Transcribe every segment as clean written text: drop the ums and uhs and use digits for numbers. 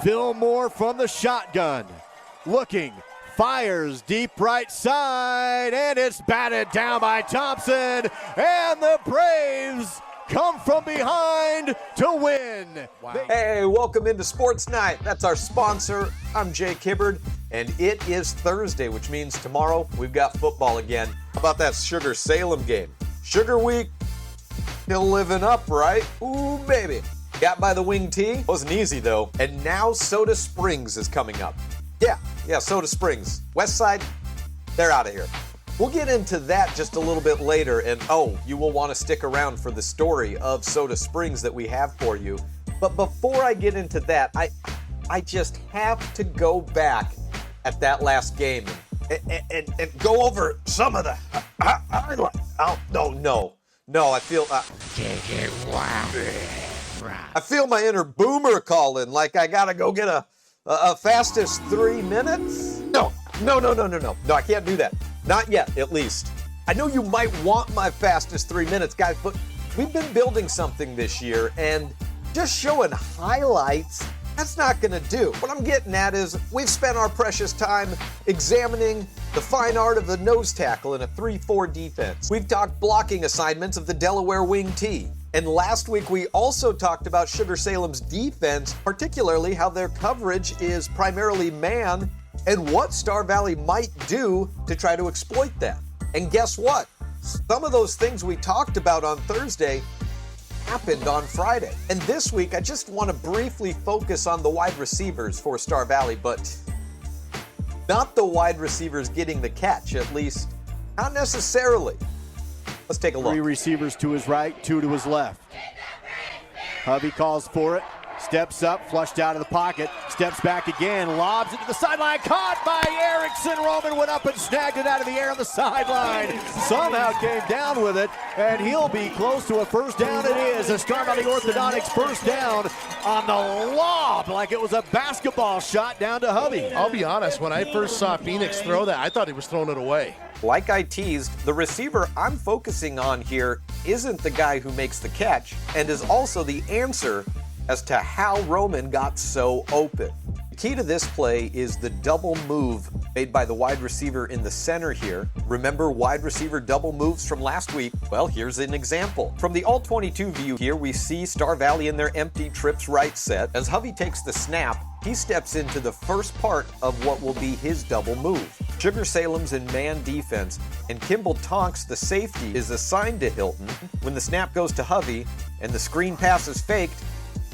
Fillmore from the shotgun. Looking, fires deep right side, and it's batted down by Thompson. And the Braves come from behind to win. Wow. Hey, welcome into Sports Night. That's our sponsor. I'm Jake Hibbard, and it is Thursday, which means tomorrow we've got football again. How about that Sugar-Salem game? Sugar Week, still living up, right? Ooh, baby. Got by the wing tee. Wasn't easy, though. And now Soda Springs is coming up. Yeah, Soda Springs. West Side, they're out of here. We'll get into that just a little bit later, and you will want to stick around for the story of Soda Springs that we have for you. But before I get into that, I just have to go back at that last game and go over some of the highlights. No, I feel I feel my inner boomer calling, like I gotta go get a fastest 3 minutes. No, I can't do that. Not yet, at least. I know you might want my fastest 3 minutes, guys, but we've been building something this year, and just showing highlights, that's not gonna do. What I'm getting at is we've spent our precious time examining the fine art of the nose tackle in a 3-4 defense. We've talked blocking assignments of the Delaware wing tee. And last week we also talked about Sugar-Salem's defense, particularly how their coverage is primarily man, and what Star Valley might do to try to exploit that. And guess what? Some of those things we talked about on Thursday happened on Friday. And this week, I just want to briefly focus on the wide receivers for Star Valley, but not the wide receivers getting the catch, at least not necessarily. Let's take a look. 3 receivers to his right, 2 to his left. Hovey calls for it. Steps up, flushed out of the pocket, steps back again, lobs it to the sideline, caught by Erickson. Roman went up and snagged it out of the air on the sideline. Somehow came down with it, and he'll be close to a first down. It is a Star Valley Orthodontics first down on the lob, like it was a basketball shot down to Hovey. I'll be honest, when I first saw Phoenix throw that, I thought he was throwing it away. Like I teased, the receiver I'm focusing on here isn't the guy who makes the catch, and is also the answer as to how Roman got so open. The key to this play is the double move made by the wide receiver in the center here. Remember wide receiver double moves from last week? Well, here's an example. From the All-22 view here, we see Star Valley in their empty trips right set. As Hovey takes the snap, he steps into the first part of what will be his double move. Sugar-Salem's in man defense, and Kimball Tonks, the safety, is assigned to Hilton. When the snap goes to Hovey and the screen pass is faked,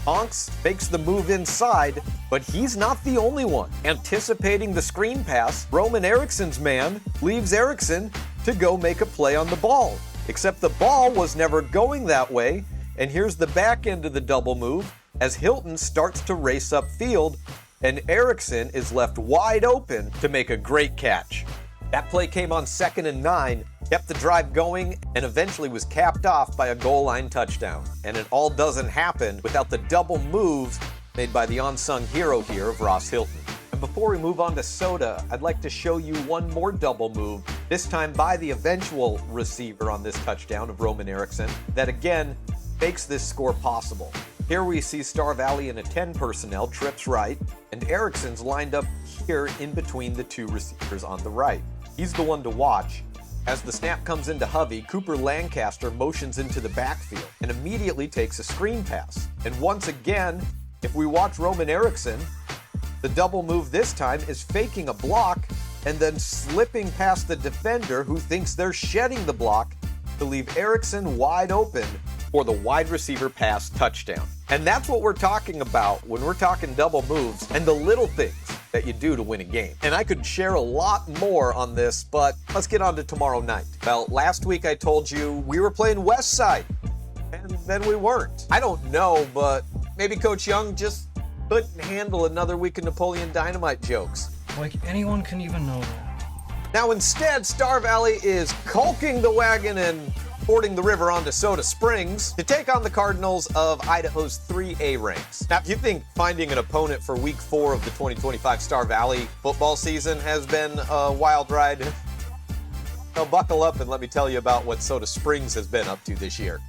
Tonks fakes the move inside, but he's not the only one. Anticipating the screen pass, Roman Erickson's man leaves Erickson to go make a play on the ball. Except the ball was never going that way, and here's the back end of the double move as Hilton starts to race upfield, and Erickson is left wide open to make a great catch. That play came on 2nd and 9, kept the drive going, and eventually was capped off by a goal line touchdown. And it all doesn't happen without the double moves made by the unsung hero here of Ross Hilton. And before we move on to Soda, I'd like to show you one more double move, this time by the eventual receiver on this touchdown of Roman Erickson, that again makes this score possible. Here we see Star Valley in a 10 personnel, trips right, and Erickson's lined up here in between the 2 receivers on the right. He's the one to watch. As the snap comes into Hovey, Cooper Lancaster motions into the backfield and immediately takes a screen pass. And once again, if we watch Roman Erickson, the double move this time is faking a block and then slipping past the defender who thinks they're shedding the block to leave Erickson wide open for the wide receiver pass touchdown. And that's what we're talking about when we're talking double moves and the little things that you do to win a game. And I could share a lot more on this, but let's get on to tomorrow night. Well, last week I told you we were playing West Side, and then we weren't. I don't know, but maybe Coach Young just couldn't handle another week of Napoleon Dynamite jokes. Like anyone can even know that. Now instead, Star Valley is caulking the wagon and fording the river onto Soda Springs to take on the Cardinals of Idaho's 3A ranks. Now, if you think finding an opponent for Week 4 of the 2025 Star Valley football season has been a wild ride, well, buckle up and let me tell you about what Soda Springs has been up to this year.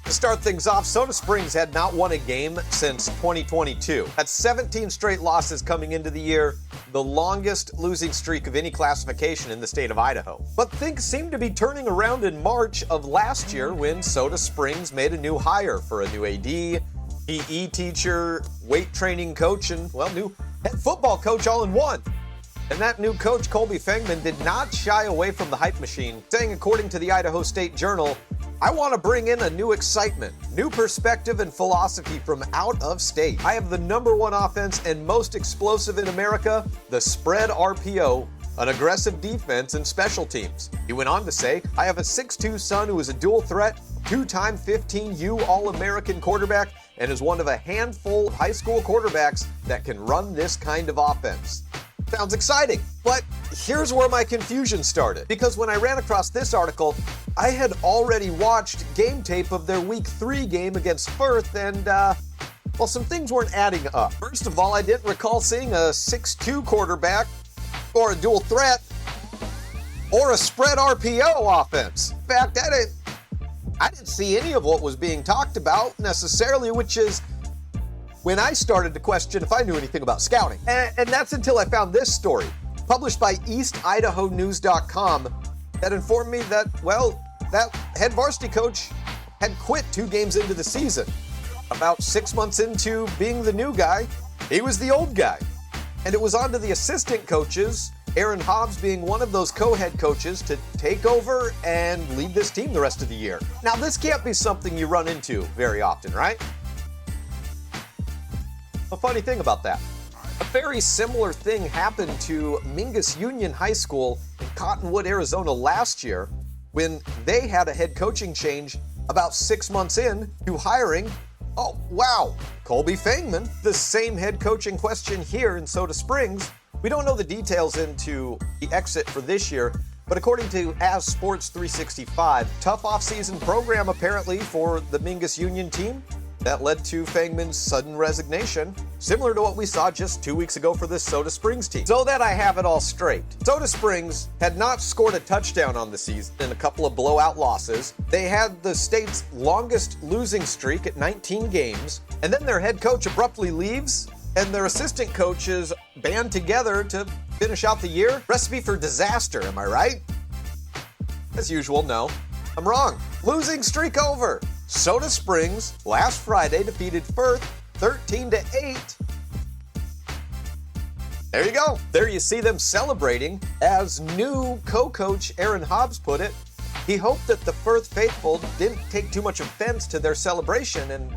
To start things off, Soda Springs had not won a game since 2022. That's 17 straight losses coming into the year, the longest losing streak of any classification in the state of Idaho. But things seemed to be turning around in March of last year when Soda Springs made a new hire for a new AD, PE teacher, weight training coach, and, well, new head football coach all in one. And that new coach, Colby Fengman, did not shy away from the hype machine, saying, according to the Idaho State Journal, "I want to bring in a new excitement, new perspective and philosophy from out of state. I have the #1 offense and most explosive in America, the spread RPO, an aggressive defense and special teams." He went on to say, "I have a 6'2" son who is a dual threat, 2-time 15U All-American quarterback, and is one of a handful of high school quarterbacks that can run this kind of offense." Sounds exciting, but here's where my confusion started. Because when I ran across this article, I had already watched game tape of their Week 3 game against Firth, and, well, some things weren't adding up. First of all, I didn't recall seeing a 6'2 quarterback, or a dual threat, or a spread RPO offense. In fact, I didn't see any of what was being talked about necessarily, which is when I started to question if I knew anything about scouting. And that's until I found this story, published by EastIdahoNews.com, that informed me that, well, that head varsity coach had quit 2 games into the season. About 6 months into being the new guy, he was the old guy. And it was on to the assistant coaches, Aaron Hobbs being one of those co-head coaches, to take over and lead this team the rest of the year. Now, this can't be something you run into very often, right? A funny thing about that, a very similar thing happened to Mingus Union High School in Cottonwood, Arizona last year when they had a head coaching change about 6 months in to hiring, oh wow, Colby Fengman, the same head coach in question here in Soda Springs. We don't know the details into the exit for this year, but according to As Sports 365, tough offseason program apparently for the Mingus Union team. That led to Fengman's sudden resignation, similar to what we saw just 2 weeks ago for this Soda Springs team. So that I have it all straight, Soda Springs had not scored a touchdown on the season in a couple of blowout losses. They had the state's longest losing streak at 19 games, and then their head coach abruptly leaves, and their assistant coaches band together to finish out the year. Recipe for disaster, am I right? As usual, no, I'm wrong. Losing streak over. Soda Springs last Friday defeated Firth 13-8. There you go. There you see them celebrating. As new co-coach Aaron Hobbs put it, he hoped that the Firth faithful didn't take too much offense to their celebration, and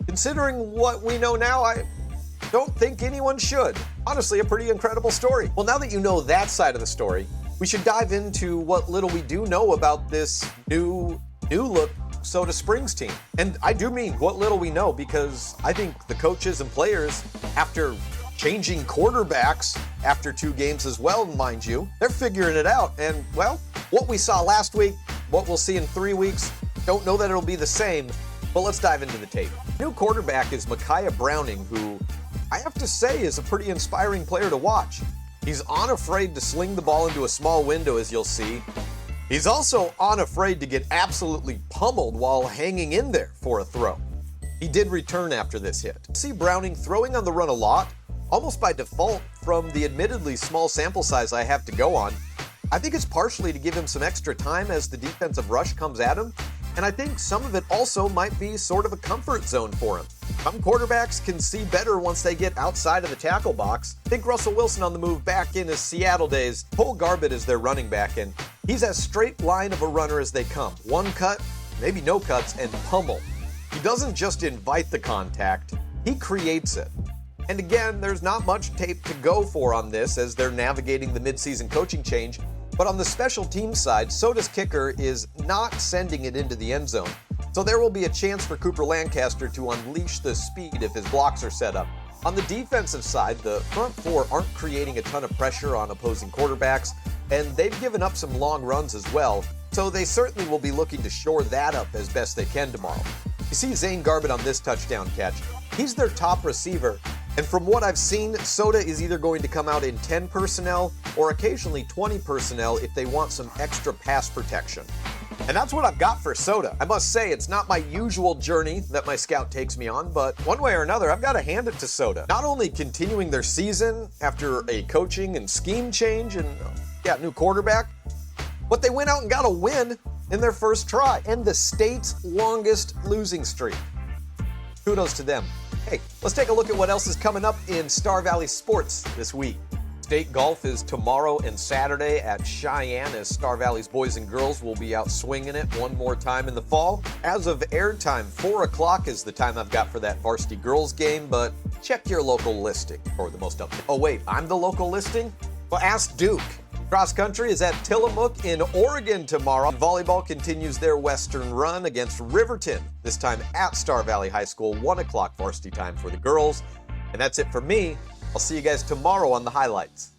considering what we know now, I don't think anyone should. Honestly, a pretty incredible story. Well, now that you know that side of the story, we should dive into what little we do know about this new look Soda Springs team. And I do mean what little we know, because I think the coaches and players, after changing quarterbacks after 2 games as well, mind you, they're figuring it out. And, well, what we saw last week, what we'll see in 3 weeks, don't know that it'll be the same, but let's dive into the tape. New quarterback is Micaiah Browning, who I have to say is a pretty inspiring player to watch. He's unafraid to sling the ball into a small window, as you'll see. He's also unafraid to get absolutely pummeled while hanging in there for a throw. He did return after this hit. See Browning throwing on the run a lot, almost by default from the admittedly small sample size I have to go on. I think it's partially to give him some extra time as the defensive rush comes at him, and I think some of it also might be sort of a comfort zone for him. Some quarterbacks can see better once they get outside of the tackle box. Think Russell Wilson on the move back in his Seattle days. Cole Garbett is their running back, and he's as straight line of a runner as they come. One cut, maybe no cuts, and pummel. He doesn't just invite the contact, he creates it. And again, there's not much tape to go for on this as they're navigating the midseason coaching change, but on the special team side, Soda's kicker is not sending it into the end zone. So there will be a chance for Cooper Lancaster to unleash the speed if his blocks are set up. On the defensive side, the front four aren't creating a ton of pressure on opposing quarterbacks, and they've given up some long runs as well, so they certainly will be looking to shore that up as best they can tomorrow. You see Zane Garbett on this touchdown catch. He's their top receiver, and from what I've seen, Soda is either going to come out in 10 personnel or occasionally 20 personnel if they want some extra pass protection. And that's what I've got for soda. I must say, it's not my usual journey that my scout takes me on, but one way or another, I've got to hand it to soda. Not only continuing their season after a coaching and scheme change and, new quarterback, but they went out and got a win in their first try and the state's longest losing streak. Kudos to them. Hey, let's take a look at what else is coming up in Star Valley sports this week. State golf is tomorrow and Saturday at Cheyenne as Star Valley's boys and girls will be out swinging it one more time in the fall. As of airtime, 4 o'clock is the time I've got for that varsity girls game, but check your local listing for the most update. Oh wait, I'm the local listing? Well, ask Duke. Cross country is at Tillamook in Oregon tomorrow. Volleyball continues their western run against Riverton, this time at Star Valley High School, 1 o'clock varsity time for the girls. And that's it for me. I'll see you guys tomorrow on the highlights.